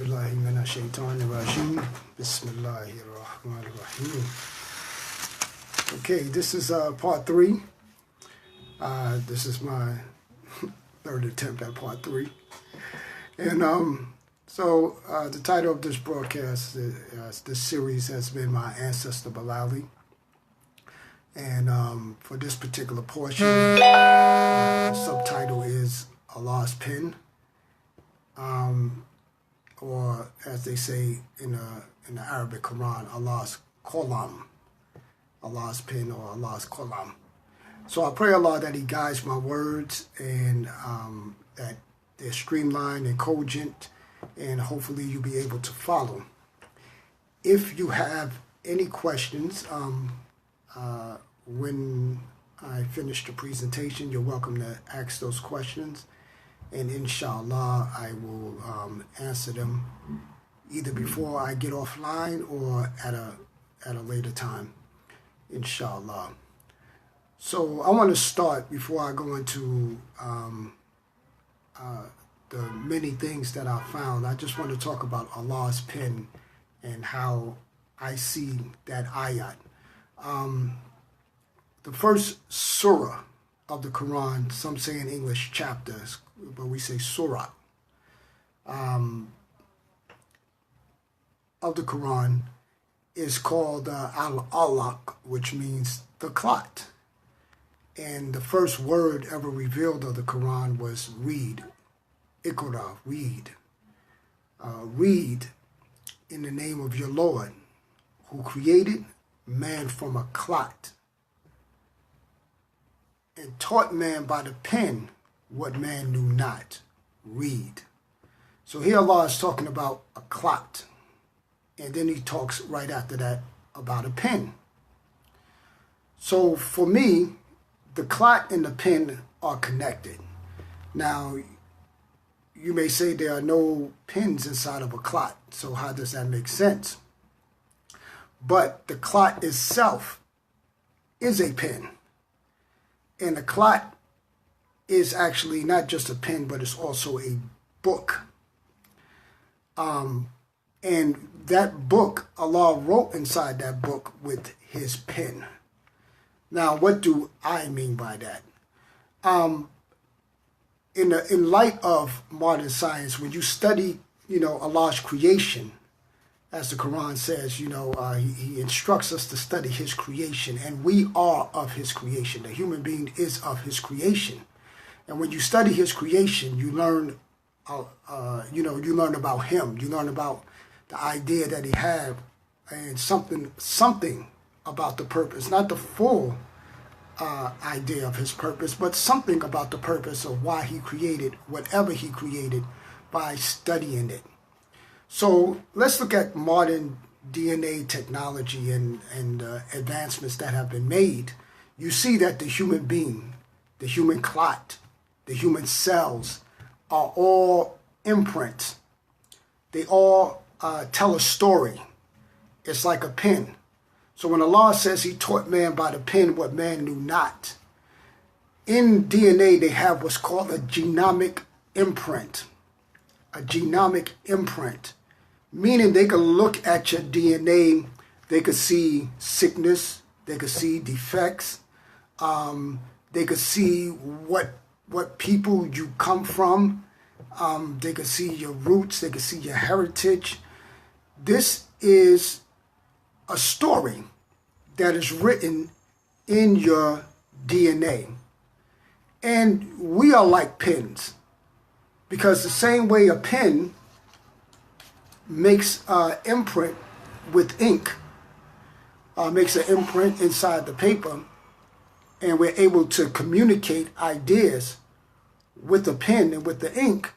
billahi minash shaitanir rajim. Bismillahir rahmanir rahim. Okay, this is part 3. This is my third attempt at part 3. And the title of this broadcast, this series has been my Ancestor Bilali. And for this particular portion, the subtitle is Allah's Pen. Or as they say in the Arabic Quran, Allah's Qalam. Allah's pen or Allah's Qalam. So I pray Allah that He guides my words and that they're streamlined and cogent, and hopefully you'll be able to follow. If you have any questions when I finish the presentation, you're welcome to ask those questions. And inshallah, I will answer them either before I get offline or at a later time, inshallah. So I want to start before I go into the many things that I found. I just want to talk about Allah's pen and how I see that ayat. The first surah of the Quran, some say in English chapters, but we say surah, of the Quran is called Al-Alaq, which means the clot. And the first word ever revealed of the Quran was read. Iqra, read. Read in the name of your Lord, who created man from a clot and taught man by the pen what man knew not. Read. So here Allah is talking about a clot. And then He talks right after that about a pen. So for me, the clot and the pen are connected. Now, you may say there are no pins inside of a clot. So how does that make sense? But the clot itself is a pen. And the clot is actually not just a pen, but it's also a book. And that book, Allah wrote inside that book with His pen. Now, what do I mean by that? In light of modern science, when you study, Allah's creation, as the Quran says, He instructs us to study His creation, and we are of His creation. The human being is of His creation. And when you study His creation, you learn, you learn about Him. You learn about the idea that He had, and something about the purpose, not the full idea of His purpose, but something about the purpose of why He created whatever He created by studying it. So let's look at modern DNA technology and advancements that have been made. You see that the human being, the human clot, the human cells are all imprints. They all tell a story. It's like a pen. So when Allah says He taught man by the pen what man knew not, in DNA they have what's called a genomic imprint. A genomic imprint, meaning they can look at your DNA, they could see sickness, they could see defects, they could see what people you come from, they could see your roots, they could see your heritage. This is a story that is written in your DNA. And we are like pens, because the same way a pen makes an imprint with ink, makes an imprint inside the paper, and we're able to communicate ideas with the pen and with the ink.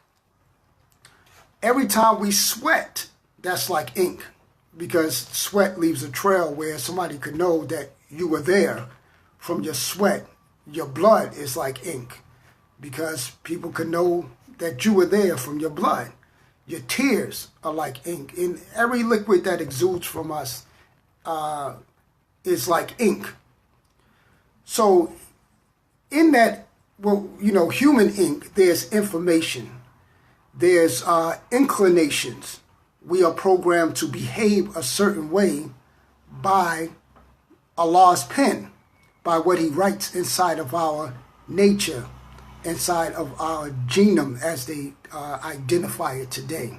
Every time we sweat, that's like ink, because sweat leaves a trail where somebody could know that you were there from your sweat. Your blood is like ink, because people could know that you were there from your blood. Your tears are like ink. And every liquid that exudes from us is like ink. So in that, human ink, there's information. There's inclinations. we are programmed to behave a certain way by Allah's pen, by what he writes inside of our nature, inside of our genome, as they identify it today.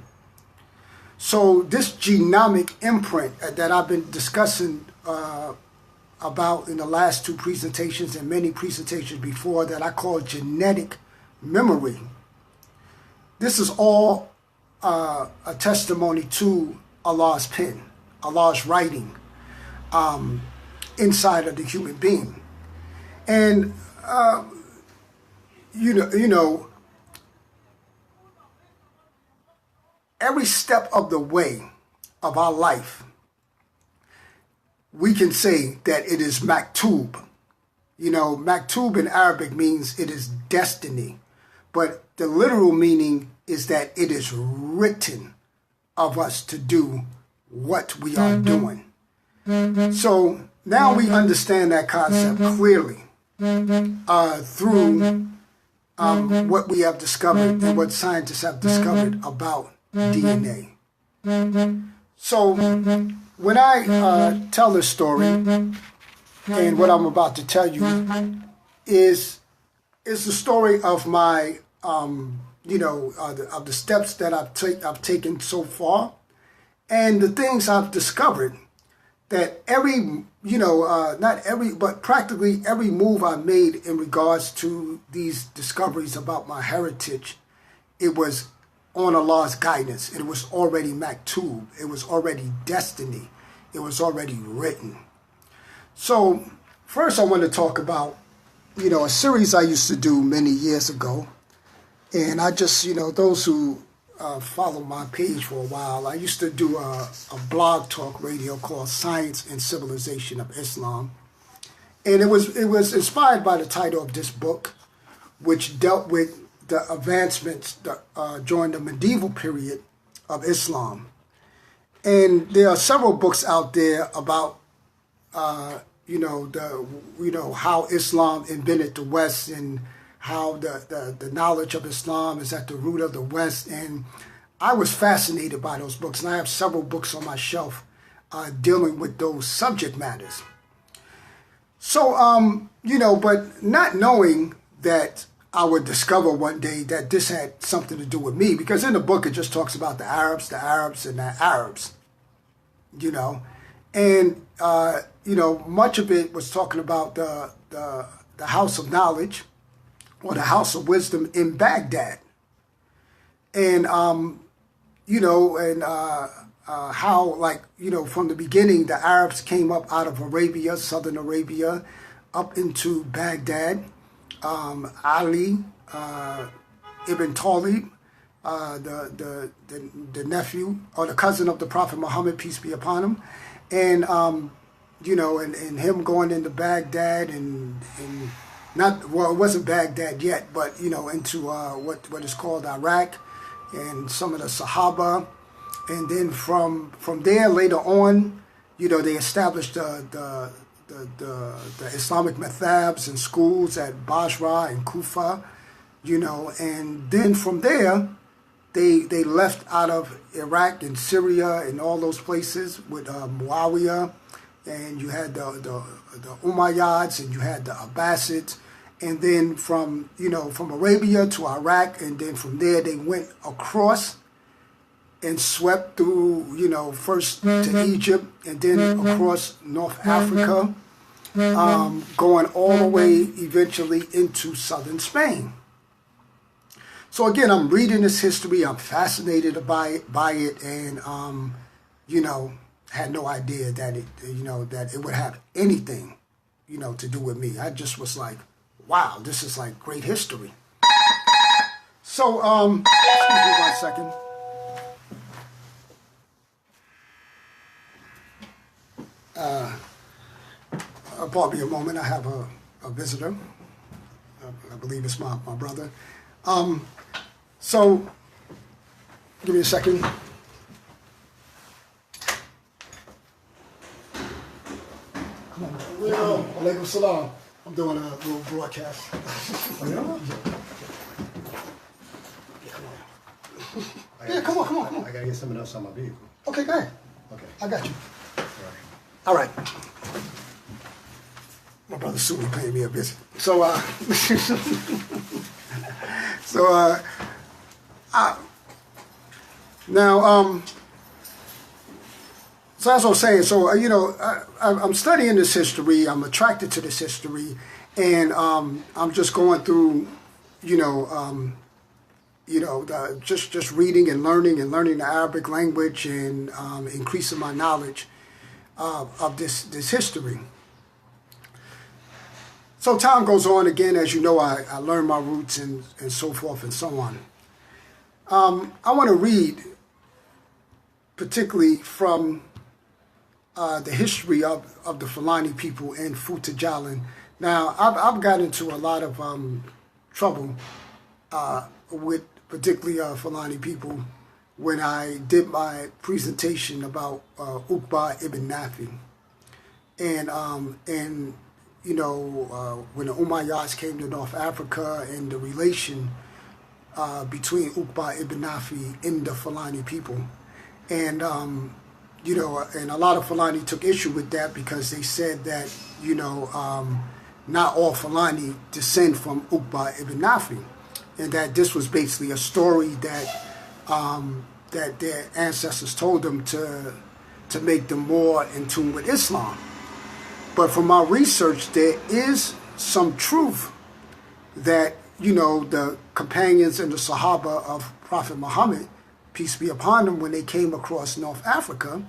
So this genomic imprint that I've been discussing about in the last two presentations and many presentations before, that I call genetic memory, this is all a testimony to Allah's pen, Allah's writing inside of the human being. And you know, every step of the way of our life, we can say that it is maktub. You know, maktub in Arabic means it is destiny, but the literal meaning is that it is written of us to do what we are doing. So now we understand that concept clearly through what we have discovered and what scientists have discovered about DNA. So when I tell this story, and what I'm about to tell you is the story of my, of the steps that I've taken so far, and the things I've discovered, that not every, but practically every move I made in regards to these discoveries about my heritage, it was on Allah's guidance. It was already maktub. It was already destiny. It was already written. So first I want to talk about, a series I used to do many years ago. And I just, those who follow my page for a while, I used to do a blog talk radio called Science and Civilization of Islam. And it was inspired by the title of this book, which dealt with the advancements during the medieval period of Islam. And there are several books out there about, how Islam invented the West, and how the knowledge of Islam is at the root of the West. And I was fascinated by those books, and I have several books on my shelf dealing with those subject matters. So, but not knowing that I would discover one day that this had something to do with me, because in the book it just talks about the Arabs, and the Arabs, and much of it was talking about the House of Knowledge, or the House of Wisdom in Baghdad, and how, from the beginning the Arabs came up out of Arabia, southern Arabia, up into Baghdad. Ali ibn Talib, the nephew or the cousin of the Prophet Muhammad, peace be upon him, and and him going into Baghdad, and it wasn't Baghdad yet, but into what is called Iraq, and some of the Sahaba, and then from there later on, they established the Islamic methabs and schools at Basra and Kufa, and then from there, they left out of Iraq and Syria and all those places with Muawiyah, and you had the Umayyads, and you had the Abbasids, and then from Arabia to Iraq, and then from there they went across and swept through, first to Egypt, and then across North Africa, going all the way eventually into southern Spain. So again, I'm reading this history, I'm fascinated by it, and had no idea that that it would have anything, to do with me. I just was like, wow, this is like great history. So, excuse me 1 second. Pardon me a moment, I have a visitor. I believe it's my brother. So, give me a second. Come on. Alaikum salam. I'm doing a little broadcast. Oh, yeah? Yeah, come on. Yeah, come on, come on, come on. I gotta get someone else on my vehicle. Okay, go ahead. Okay. I got you. All right. All right. My brother Sue paying me a visit. So, now, so as I was saying, so, you know, I'm studying this history, I'm attracted to this history, and I'm just going through, just reading and learning the Arabic language and increasing my knowledge of this history. So time goes on again, as you know, I learn my roots and so forth and so on. I want to read particularly from the history of the Fulani people in Fouta Djallon. Now, I've got into a lot of trouble with particularly Fulani people when I did my presentation about Uqba ibn Nafi. And when the Umayyads came to North Africa and the relation between Uqba ibn Nafi and the Fulani people. And, and a lot of Fulani took issue with that because they said that, not all Fulani descend from Uqba ibn Nafi. And that this was basically a story that that their ancestors told them to make them more in tune with Islam. But from my research, there is some truth that, the companions and the Sahaba of Prophet Muhammad, peace be upon them, when they came across North Africa,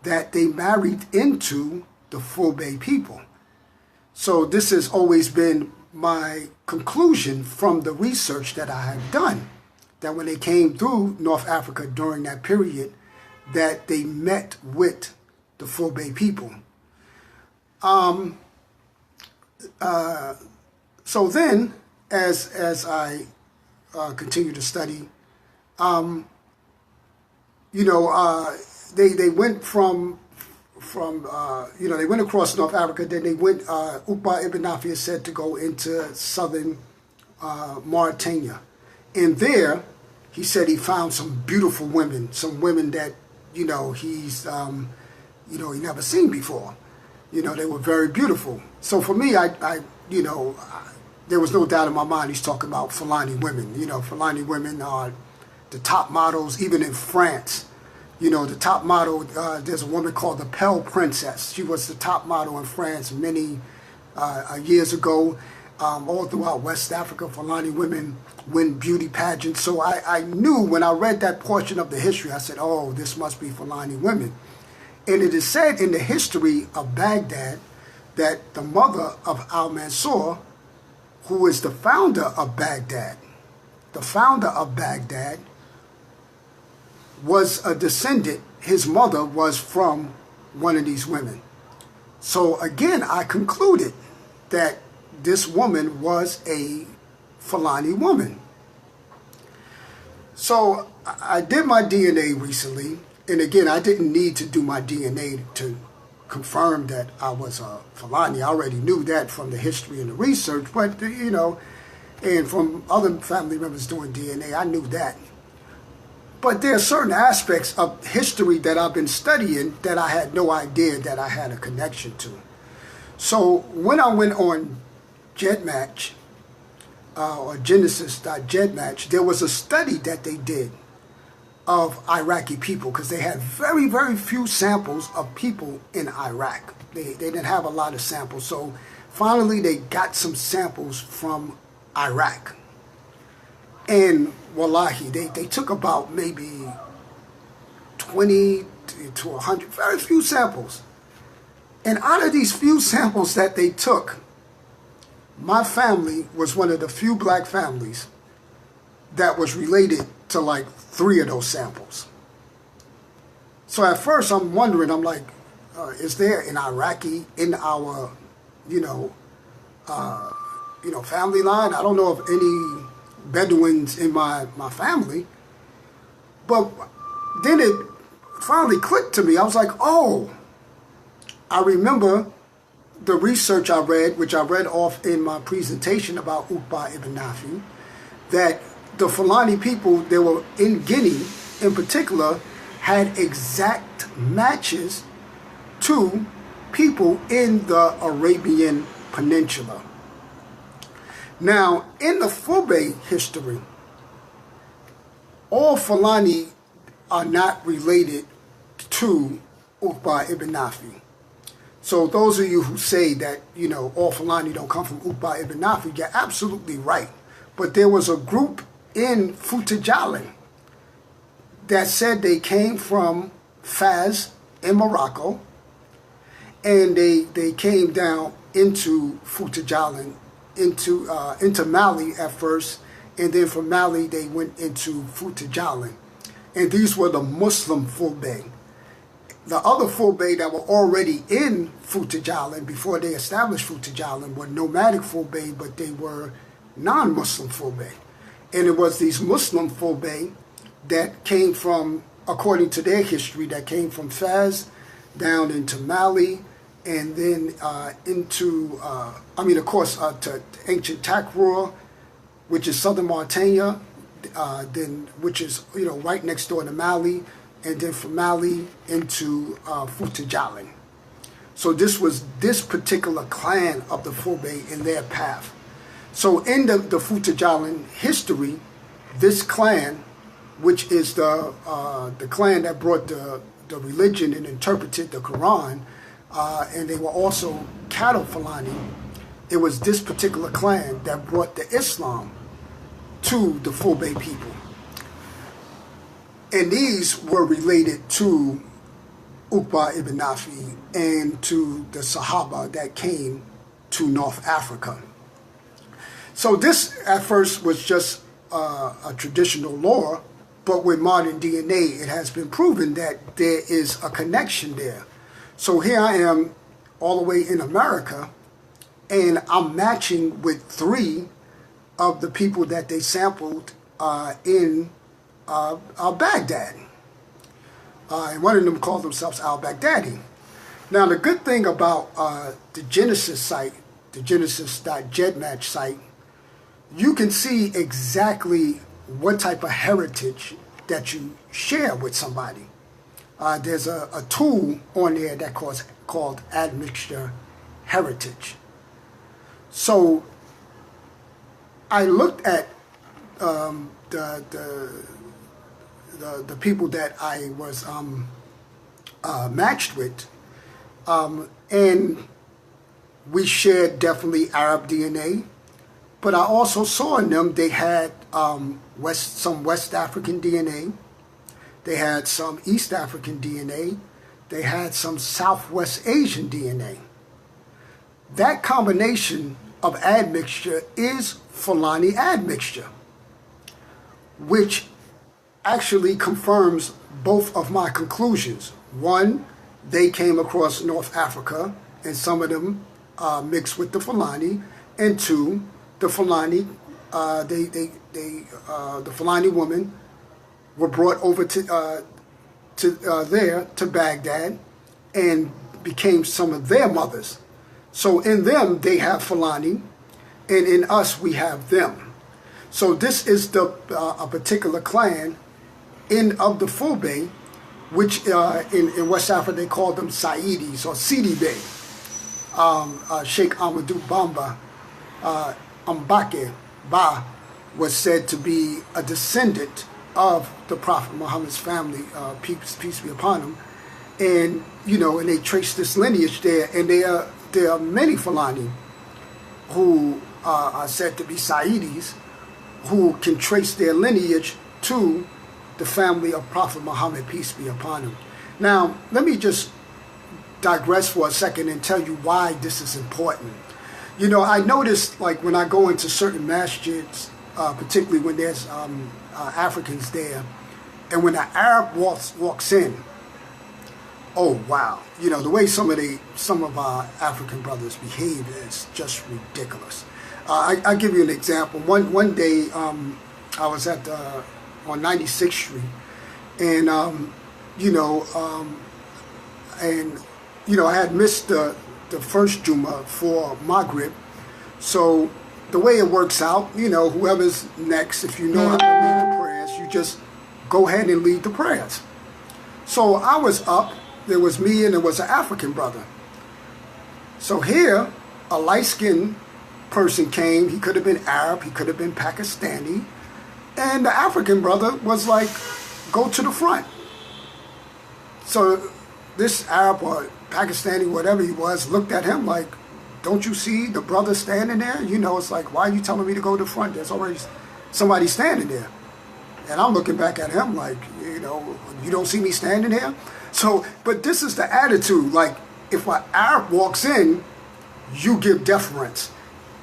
that they married into the Fulbe people. So this has always been my conclusion from the research that I have done, that when they came through North Africa during that period, that they met with the Fulbe people. So then, as I continue to study, they went from they went across North Africa. Then they went. Uqba ibn Nafi is said to go into southern Mauritania, and there he said he found some beautiful women, some women that he's he never seen before. They were very beautiful. So for me, there was no doubt in my mind he's talking about Fulani women. Fulani women are the top models, even in France. The top model, there's a woman called the Pale Princess. She was the top model in France many years ago. All throughout West Africa, Fulani women win beauty pageants. So I knew when I read that portion of the history, I said, oh, this must be Fulani women. And it is said in the history of Baghdad that the mother of Al-Mansur, who is the founder of Baghdad, was a descendant. His mother was from one of these women. So again, I concluded that this woman was a Fulani woman. So I did my DNA recently. And again, I didn't need to do my DNA to confirm that I was a Fulani. I already knew that from the history and the research, but, and from other family members doing DNA, I knew that. But there are certain aspects of history that I've been studying that I had no idea that I had a connection to. So when I went on GEDmatch, or Genesis.GEDmatch, there was a study that they did of Iraqi people, because they had very, very few samples of people in Iraq. They didn't have a lot of samples. So finally they got some samples from Iraq. And wallahi, they took about maybe 20 to 100, very few samples. And out of these few samples that they took, my family was one of the few black families that was related to like 3 of those samples. So at first I'm wondering, I'm like, is there an Iraqi in our, family line? I don't know of any Bedouins in my family. But then it finally clicked to me. I was like, oh, I remember the research I read, which I read off in my presentation about Uqba ibn Nafi, that the Fulani people, they were in Guinea, in particular had exact matches to people in the Arabian Peninsula. Now, in the Fulbe history, all Fulani are not related to Uqba ibn Nafi. So those of you who say that, you know, all Fulani don't come from Uqba ibn Nafi, you're absolutely right. But there was a group in Futajalin that said they came from Fez in Morocco, and they came down into Futajalin, into Mali at first, and then from Mali they went into Futajalin. And these were the Muslim Fulbe. The other Fulbe that were already in Futajalin before they established Futajalin were nomadic Fulbe, but they were non-Muslim Fulbe. And it was these Muslim Fulbe that came from, according to their history, that came from Fez down into Mali, and then to ancient Takrur, which is southern Mauritania, then which is, you know, right next door to Mali, and then from Mali into Futajalin. So this was this particular clan of the Fulbe in their path. So in the Futajalin history, this clan, which is the clan that brought the religion and interpreted the Quran, and they were also cattle Fulani, it was this particular clan that brought the Islam to the Fulbe people. And these were related to Uqba ibn Nafi and to the Sahaba that came to North Africa. So this at first was just a traditional lore, but with modern DNA it has been proven that there is a connection there. So here I am all the way in America, and I'm matching with 3 of the people that they sampled in Baghdad. And one of them called themselves al-Baghdadi. Now the good thing about the Genesis site, the Genesis.gedmatch site, you can see exactly what type of heritage that you share with somebody. There's a tool on there that called Admixture Heritage. So I looked at the people that I was matched with, and we shared definitely Arab DNA, but I also saw in them they had some West African DNA, they had some East African DNA, they had some Southwest Asian DNA. That combination of admixture is Fulani admixture, which actually confirms both of my conclusions. One, they came across North Africa, and some of them mixed with the Fulani, and 2, the Fulani, the Fulani women were brought over to Baghdad and became some of their mothers. So in them they have Fulani, and in us we have them. So this is a particular clan of the Fulbe, which in West Africa they call them Sayyidis or Sidi Bey. Sheikh Amadou Bamba Mbake Ba was said to be a descendant of the Prophet Muhammad's family, peace be upon him, and and they trace this lineage there, and there are many Fulani who are said to be Sayyidis, who can trace their lineage to the family of Prophet Muhammad, peace be upon him. Now, let me just digress for a second and tell you why this is important. I noticed, like, when I go into certain masjids, particularly when there's Africans there, and when an Arab walks in, oh wow, the way some of our African brothers behave is just ridiculous. I give you an example. One day I was on 96th Street, and I had missed the first Juma for Maghrib. So the way it works out, whoever's next, if you know how to read the prayers, you just go ahead and lead the prayers. So I was up. There was me and there was an African brother. So here, a light-skinned person came. He could have been Arab. He could have been Pakistani. And the African brother was like, go to the front. So this Arab or Pakistani, whatever he was, looked at him like, don't you see the brother standing there? You know, it's like, why are you telling me to go to the front? There's already somebody standing there. And I'm looking back at him like, you know, you don't see me standing here? So, but this is the attitude. Like, if an Arab walks in, you give deference.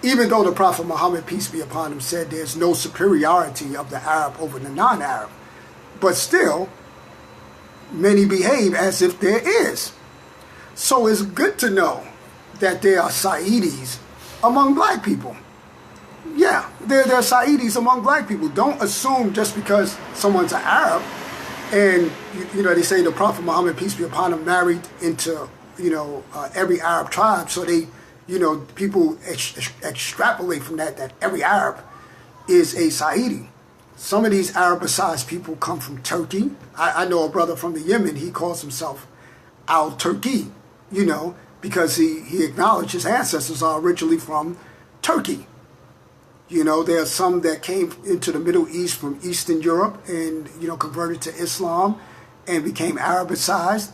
Even though the Prophet Muhammad, peace be upon him, said there's no superiority of the Arab over the non-Arab. But still, many behave as if there is. So it's good to know that there are Sayyidis among black people. Yeah, there are Sayyidis among black people. Don't assume just because someone's an Arab, and you know they say the Prophet Muhammad, peace be upon him, married into every Arab tribe. So they, people extrapolate from that every Arab is a Sayyidi. Some of these Arabicized people come from Turkey. I know a brother from the Yemen. He calls himself Al-Turki, because he acknowledged his ancestors are originally from Turkey. There are some that came into the Middle East from Eastern Europe and, converted to Islam and became Arabicized.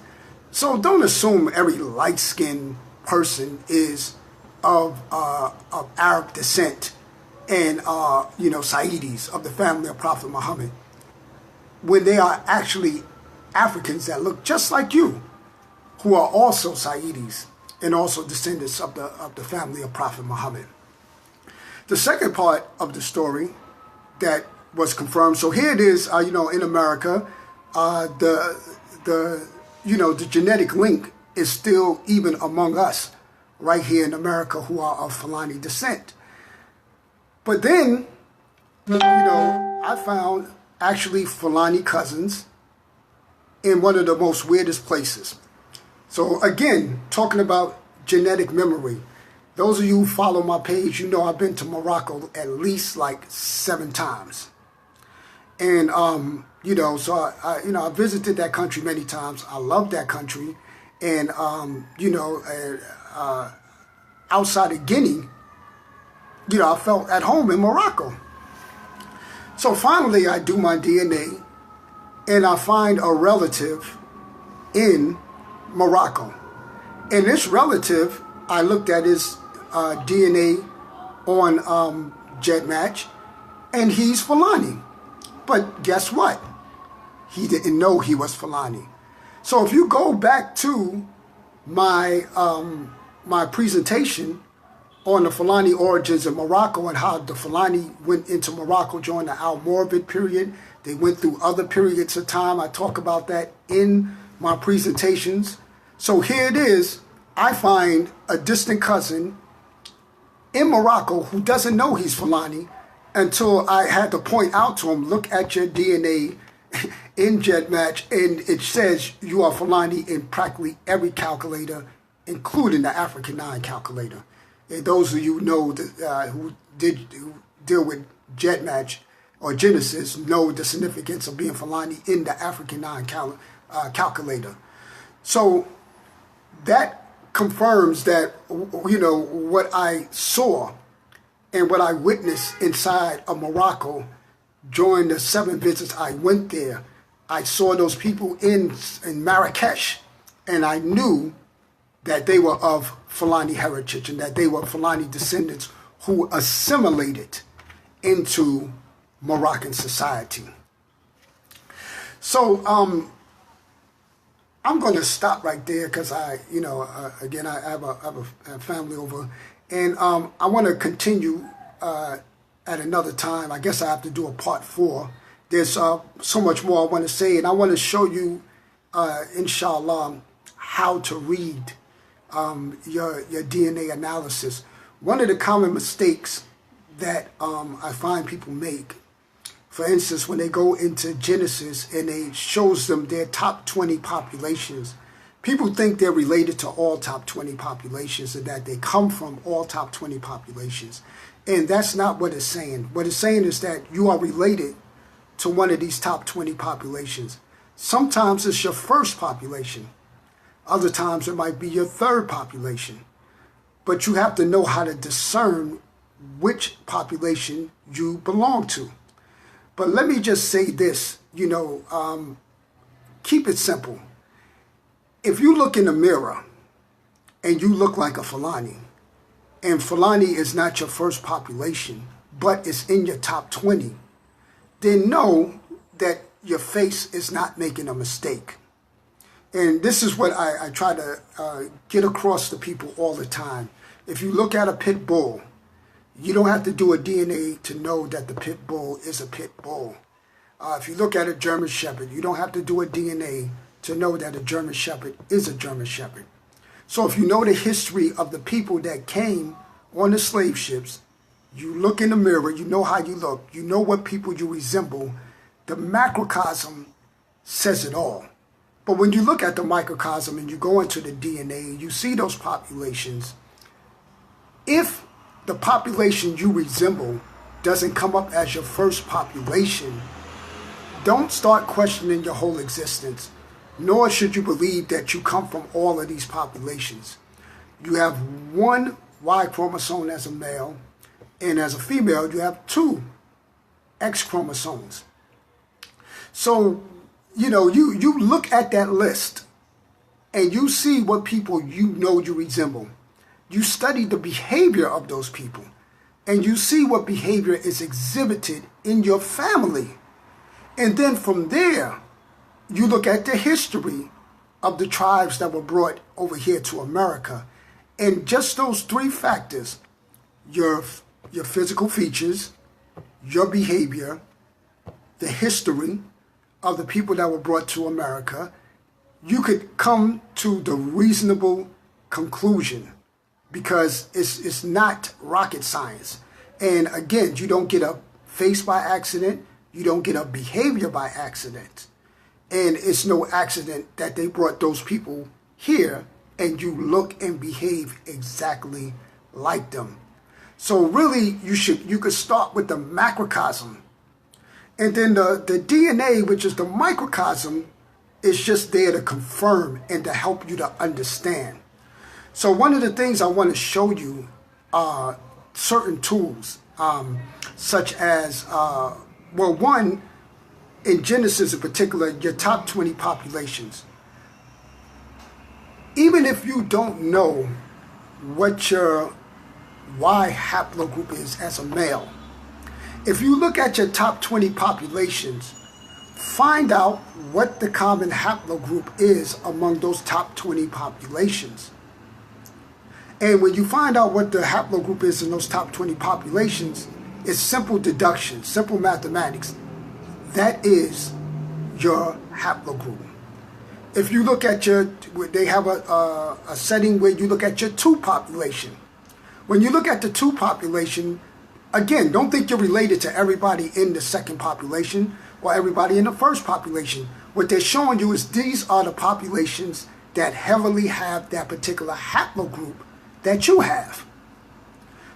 So don't assume every light-skinned person is of Arab descent and, Sayyidis of the family of Prophet Muhammad, when they are actually Africans that look just like you, who are also Sayyidis and also descendants of the family of Prophet Muhammad. The second part of the story that was confirmed, so here it is, in America, the genetic link is still even among us right here in America who are of Fulani descent. But then, I found actually Fulani cousins in one of the most weirdest places. So again, talking about genetic memory. Those of you who follow my page, I've been to Morocco at least like 7 times. And, so I visited that country many times. I love that country. And, outside of Guinea, I felt at home in Morocco. So finally I do my DNA and I find a relative in Morocco. And this relative, I looked at his DNA on GEDmatch, and he's Fulani. But guess what? He didn't know he was Fulani. So if you go back to my my presentation on the Fulani origins of Morocco and how the Fulani went into Morocco during the Almoravid period, they went through other periods of time. I talk about that in my presentations. So here it is. I find a distant cousin in Morocco who doesn't know he's Fulani until I had to point out to him, look at your DNA in GEDmatch, and it says you are Fulani in practically every calculator, including the African 9 calculator. And those of you know that, who deal with GEDmatch or Genesis know the significance of being Fulani in the African 9 calculator. So that confirms that, what I saw and what I witnessed inside of Morocco during the 7 visits I went there. I saw those people in Marrakesh, and I knew that they were of Fulani heritage and that they were Fulani descendants who assimilated into Moroccan society. So I'm going to stop right there because again, I have a family over, and I want to continue at another time. I guess I have to do a part 4. There's so much more I want to say, and I want to show you, inshallah, how to read your DNA analysis. One of the common mistakes that I find people make, for instance, when they go into Genesis and it shows them their top 20 populations, people think they're related to all top 20 populations and that they come from all top 20 populations. And that's not what it's saying. What it's saying is that you are related to one of these top 20 populations. Sometimes it's your first population. Other times it might be your third population. But you have to know how to discern which population you belong to. But let me just say this, keep it simple. If you look in the mirror and you look like a Fulani, and Fulani is not your first population, but it's in your top 20, then know that your face is not making a mistake. And this is what I try to get across to people all the time. If you look at a pit bull, you don't have to do a DNA to know that the pit bull is a pit bull. If you look at a German Shepherd, you don't have to do a DNA to know that a German Shepherd is a German Shepherd. So if you know the history of the people that came on the slave ships, you look in the mirror, you know how you look, you know what people you resemble, the macrocosm says it all. But when you look at the microcosm and you go into the DNA, you see those populations. If the population you resemble doesn't come up as your first population, don't start questioning your whole existence, nor should you believe that you come from all of these populations. You have one Y chromosome as a male, and as a female, you have 2 X chromosomes. So, you look at that list and you see what people you resemble. You study the behavior of those people, and you see what behavior is exhibited in your family. And then from there, you look at the history of the tribes that were brought over here to America. And just those 3 factors, your physical features, your behavior, the history of the people that were brought to America, you could come to the reasonable conclusion, because it's not rocket science. And again, you don't get a face by accident, you don't get a behavior by accident. And it's no accident that they brought those people here and you look and behave exactly like them. So really, you could start with the macrocosm. And then the DNA, which is the microcosm, is just there to confirm and to help you to understand. So one of the things I want to show you are certain tools, such as, one, in Genesis in particular, your top 20 populations. Even if you don't know what your Y haplogroup is as a male, if you look at your top 20 populations, find out what the common haplogroup is among those top 20 populations. And when you find out what the haplogroup is in those top 20 populations, it's simple deduction, simple mathematics. That is your haplogroup. If you look at they have a setting where you look at your 2 population. When you look at the 2 population, again, don't think you're related to everybody in the second population or everybody in the first population. What they're showing you is these are the populations that heavily have that particular haplogroup that you have.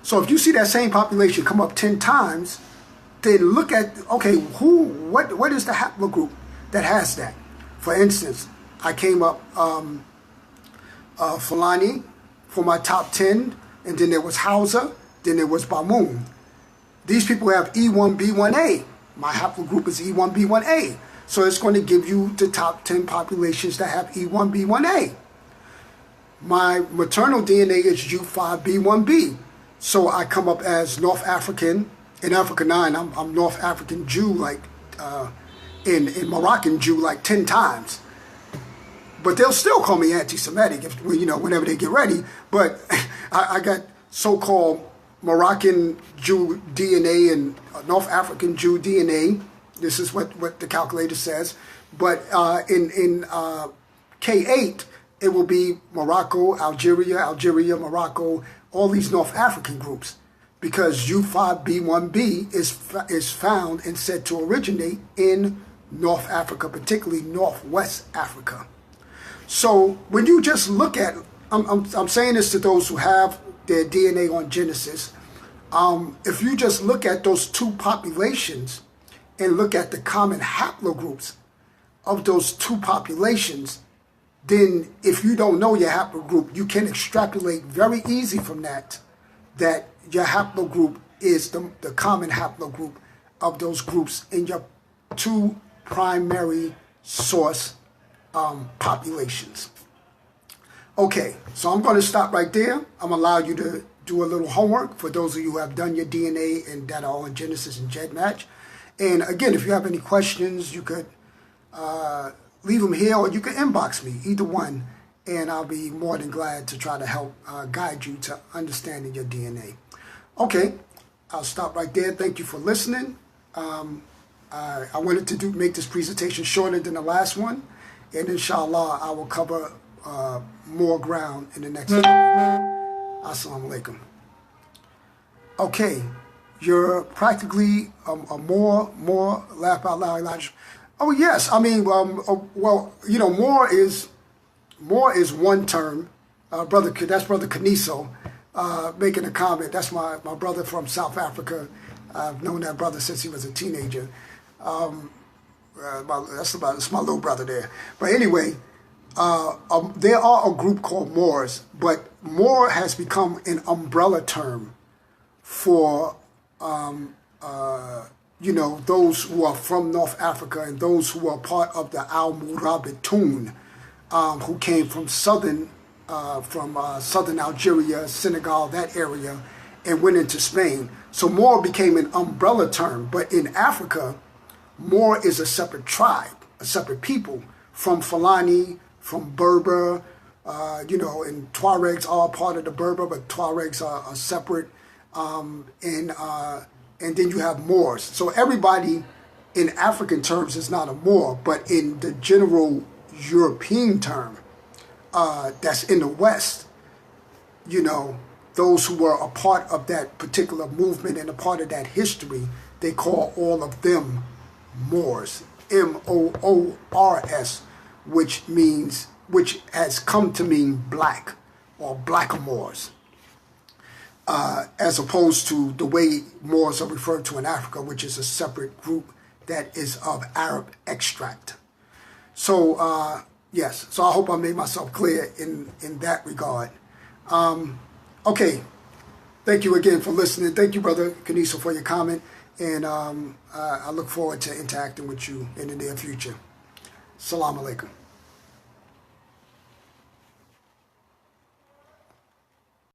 So if you see that same population come up 10 times, then look at, okay, what is the haplogroup that has that? For instance, I came up Fulani for my top 10, and then there was Hausa, then there was Bamoon. These people have E1B1A. My haplogroup is E1B1A. So it's going to give you the top 10 populations that have E1B1A. My maternal DNA is U5B1B. So I come up as North African. In Africa 9, I'm North African Jew, like in Moroccan Jew, like 10 times. But they'll still call me anti-Semitic whenever they get ready. But I got so-called Moroccan Jew DNA and North African Jew DNA. This is what the calculator says. But in K8, it will be Morocco, Algeria, Morocco, all these North African groups. Because U5B1B is found and said to originate in North Africa, particularly Northwest Africa. So when you just look at, I'm saying this to those who have their DNA on Genesis, if you just look at those 2 populations and look at the common haplogroups of those two populations, then if you don't know your haplogroup, you can extrapolate very easy from that your haplogroup is the common haplogroup of those groups in your two primary source populations. Okay, so I'm going to stop right there. I'm going to allow you to do a little homework for those of you who have done your DNA and that are on Genesis and GEDmatch. And again, if you have any questions, you could leave them here or you can inbox me, either one, and I'll be more than glad to try to help guide you to understanding your DNA. Okay, I'll stop right there. Thank you for listening. I wanted to make this presentation shorter than the last one, and inshallah I will cover more ground in the next video. Assalamu alaikum. Okay, you're practically a more laugh out loud Elijah. Oh yes, I mean, well, you know, more is one term. That's Brother Kaniso making a comment. That's my brother from South Africa. I've known that brother since he was a teenager. That's my little brother there. But anyway, there are a group called Moors, but Moor has become an umbrella term for you know, those who are from North Africa and those who are part of the Al-Murabitun, who came from southern Algeria, Senegal, that area, and went into Spain. So Moor became an umbrella term, but in Africa, Moor is a separate tribe, a separate people from Fulani, from Berber, you know, and Tuaregs are part of the Berber, but Tuaregs are separate, and then you have Moors. So everybody in African terms is not a Moor, but in the general European term, that's in the West, you know, those who were a part of that particular movement and a part of that history, they call all of them Moors, M-O-O-R-S, which has come to mean black or blackamoors, as opposed to the way Moors are referred to in Africa, which is a separate group that is of Arab extract. So, yes, so I hope I made myself clear in that regard. Okay, thank you again for listening. Thank you, Brother Kaniso, for your comment, and I look forward to interacting with you in the near future. Assalamu alaikum.